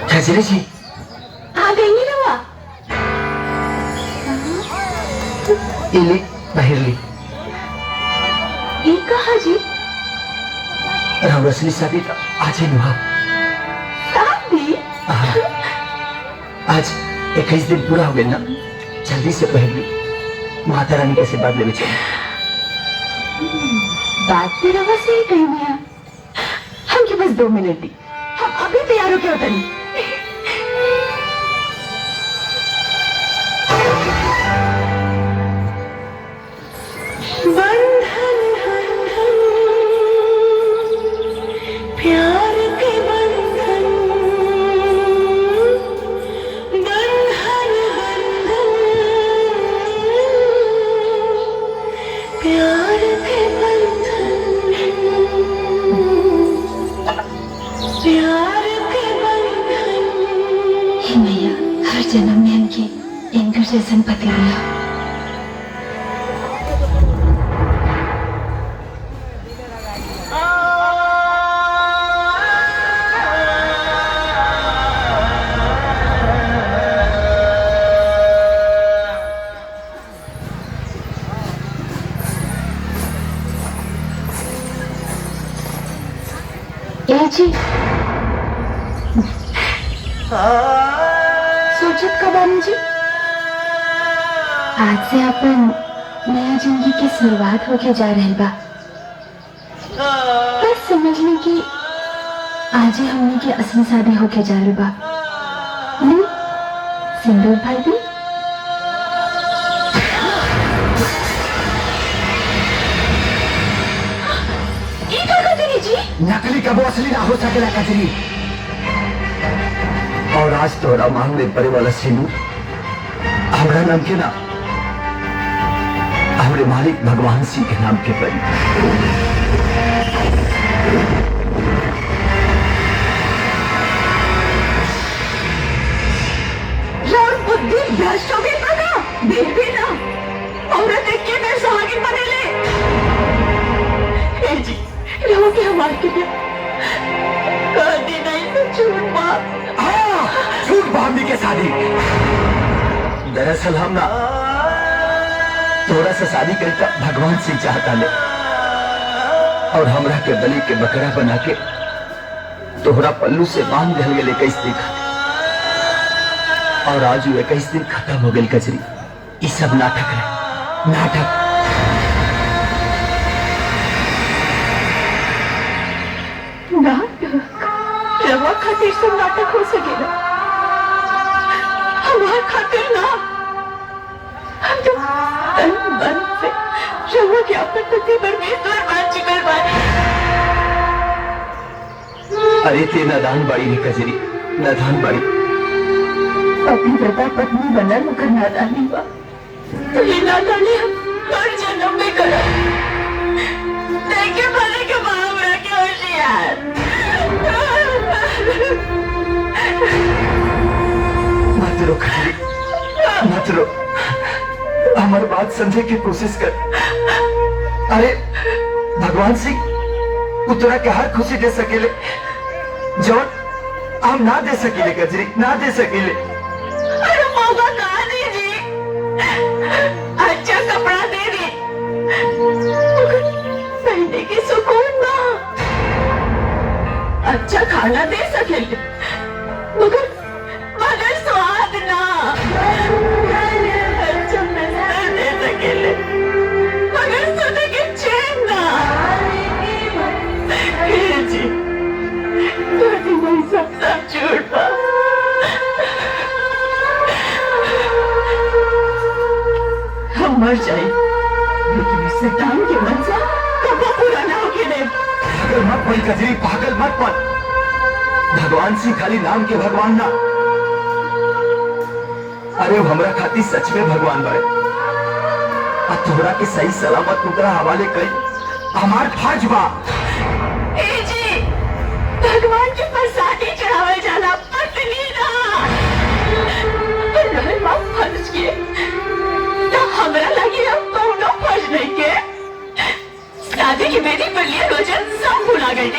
खजरे जी आ गई नहीं रवा इले बहिरली ये कहा जी राव असली शादी तो आज ही हुआ। शादी आज 21 दिन पूरा हो गया ना, जल्दी से बहिरली माता रानी के आशीर्वाद लेने चले। बात तो रवा से ही कही है, हमके बस 2 मिनट दी, हम अभी तैयार हो के उतरें। प्यार के बंधन बंधन बंधन प्यार के बंधन प्यार के बंधन। हे मैया, हर जन्म में हमके इनकर जैसन पति मिला। जी सोचत का बानी जी, आज से अपन नया जिंदगी की शुरुआत होके जा रही बा। बस समझ ली कि आज ही हमने की असली शादी होके जा रही बा। सिंदूर भाई भी नकली कबो असली ना हो सकेला कजरी। और आज तोरा मांग में पड़े वाला सिंदूर हमरा नाम के ना, हमारे मालिक भगवान सिंह के नाम के पड़ी। बुद्धि भ्रष्ट हो गई का देर भी ना औरत देख के मैं सुहागिन बने ले। जी रहो कि हमारे के लिए कभी नहीं तो झूठ बात। हाँ, झूठ बांधी के शादी। दरअसल हम ना थोड़ा सा शादी करके भगवान से चाहता ले, और हमरा के बलि के बकरा बना के तोहरा पल्लू से बांध दिल गए 21 दिन खातिर। और आज 21 दिन खत्म हो गई कजरी। ये सब नाटक है, नाटक। रवा खातिर सब नाटक हो सकेगा, हमार खातिर ना। हम तो तन मन से रवा के अपने पति परमेश्वर मान चुकल बानी। अरे ते नादान बाड़ी नहीं कजरी, नादान बाड़ी। अपनी व्रता पत्नी बनना मुकर नादानी बा, तो ये नादानी हम हर जन्म में करा। देखे भले के बाप रखे होशियार। मत रो कजरी, मत रो। हमारी बात समझे की कोशिश कर। अरे भगवान सिंह उतरा के हर खुशी दे सकेले, जौन हम ना दे सकेले कजरी, ना दे सकेले। अरे मौका कहा दीजिए, अच्छा कपड़ा दे दी, पहनने की सुकून ना। अच्छा खाना दे सकेले, मगर मगर स्वाद ना। अच्छा नजर दे सकेले, मगर सोने के चैन ना। जी सब झूठ बा। हम मर जाए, लेकिन इससे दान के मन से कब पूरा ना होके दे। पागल मत बन कजरी, पागल मत बन। भगवान सिंह खाली नाम के भगवान ना, अरे वो हमरा खातिर सच में भगवान बारे। अब तोहरा के सही सलामत उतरा हवाले कई हमार फर्ज बा। जी भगवान के प्रसादी चढ़ावे जाला, पत्नी ना। रहल बात फर्ज के, तो हमरा लगी अब कौनो फर्ज नहीं के। शादी की मेरी बलिया रोजन सब भुला गई।